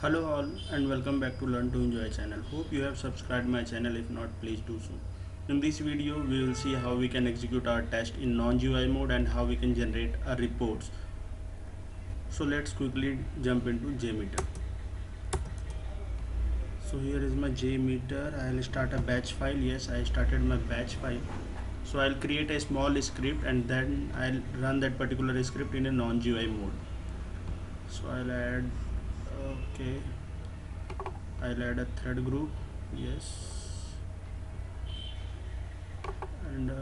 Hello all and welcome back to Learn to Enjoy channel. Hope you have subscribed my channel. If not, please do so. In this video we will see how we can execute our test in non-GUI mode and how we can generate a reports. So let's quickly jump into JMeter. So here is my JMeter. I'll start a batch file. Yes, I started my batch file. So I'll create a small script and then I'll run that particular script in a non-GUI mode. So okay, I'll add a thread group. Yes, and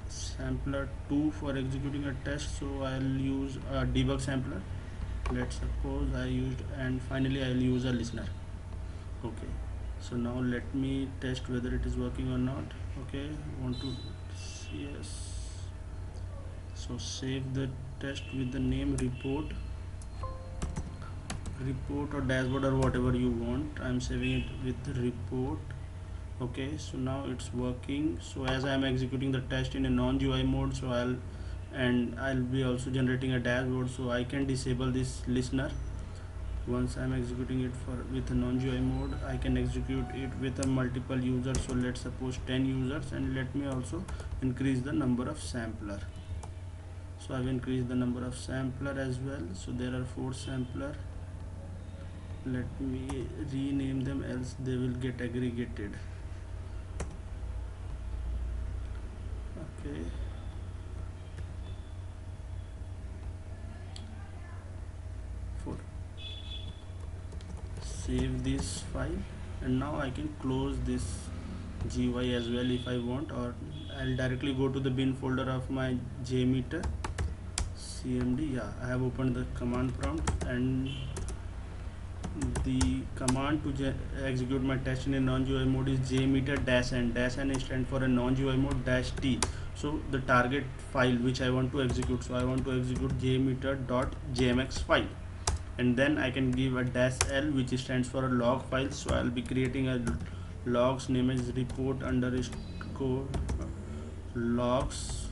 sampler 2 for executing a test, so I'll use a debug sampler. Let's suppose I used, and finally I'll use a listener. Okay, so now let me test whether it is working or not. Okay, want to yes, so save the test with the name report or dashboard or whatever you want. I'm saving it with report. Okay, so now it's working. So as I am executing the test in a non-GUI mode, so I'll be also generating a dashboard, so I can disable this listener. Once I'm executing it with a non-GUI mode, I can execute it with a multiple users. So let's suppose 10 users, and let me also increase the number of sampler. So I've increased the number of sampler as well. So there are 4 sampler. Let me rename them, else they will get aggregated. Okay, for save this file, and now I can close this GUI as well if I want, or I'll directly go to the bin folder of my JMeter cmd. Yeah, I have opened the command prompt, and the command to execute my test in a non-GUI mode is jmeter -n. -n stands for a non-GUI mode -t. So the target file which I want to execute, so I want to execute jmeter.jmx file, and then I can give a -l which stands for a log file. So I'll be creating a logs name is report underscore logs,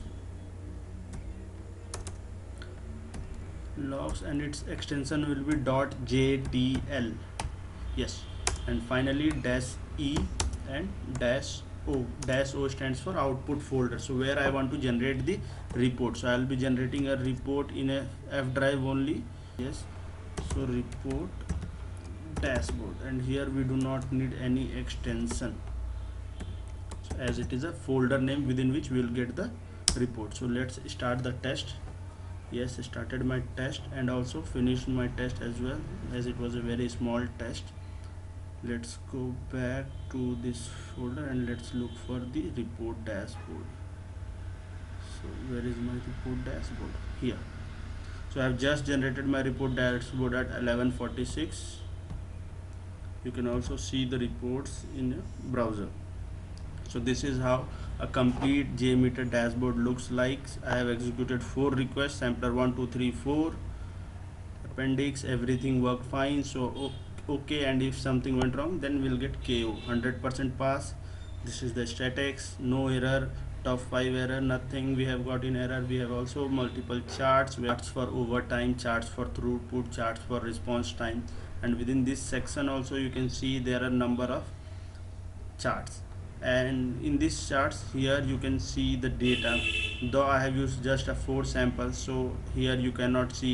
and its extension will be .jtl. Yes, and finally -e and -o. -o stands for output folder, so where I want to generate the report. So I'll be generating a report in a F drive only. Yes, so report dashboard, and here we do not need any extension, so as it is a folder name within which we will get the report. So let's start the test. Yes, started my test and also finished my test as well, as it was a very small test. Let's go back to this folder and let's look for the report dashboard. So where is my report dashboard? Here. So I have just generated my report dashboard at 11:46. You can also see the reports in a browser. So this is how a complete JMeter dashboard looks like. I have executed 4 requests, sampler 1 2 3 4, appendix, everything worked fine. So okay, and if something went wrong, then we'll get KO. 100% pass. This is the statics, no error, top 5 error, nothing we have got in error. We have also multiple charts for overtime, charts for throughput, charts for response time, and within this section also you can see there are number of charts, and in these charts here you can see the data. Though I have used just a 4 samples, so here you cannot see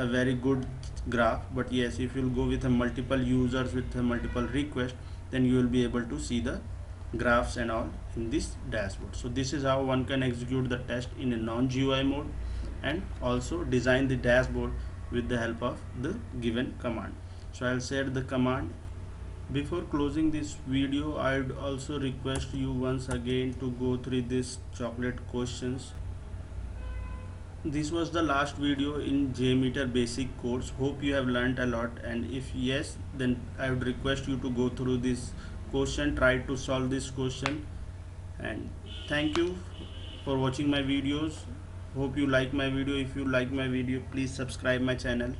a very good graph, but yes, if you'll go with a multiple users with a multiple request, then you will be able to see the graphs and all in this dashboard. So this is how one can execute the test in a non-GUI mode and also design the dashboard with the help of the given command. So I'll set the command. Before closing this video, I'd also request you once again to go through this chocolate questions. This was the last video in JMeter basic course. Hope you have learned a lot, and if yes, then I would request you to go through this question, try to solve this question, and thank you for watching my videos. Hope you like my video. If you like my video, please subscribe my channel.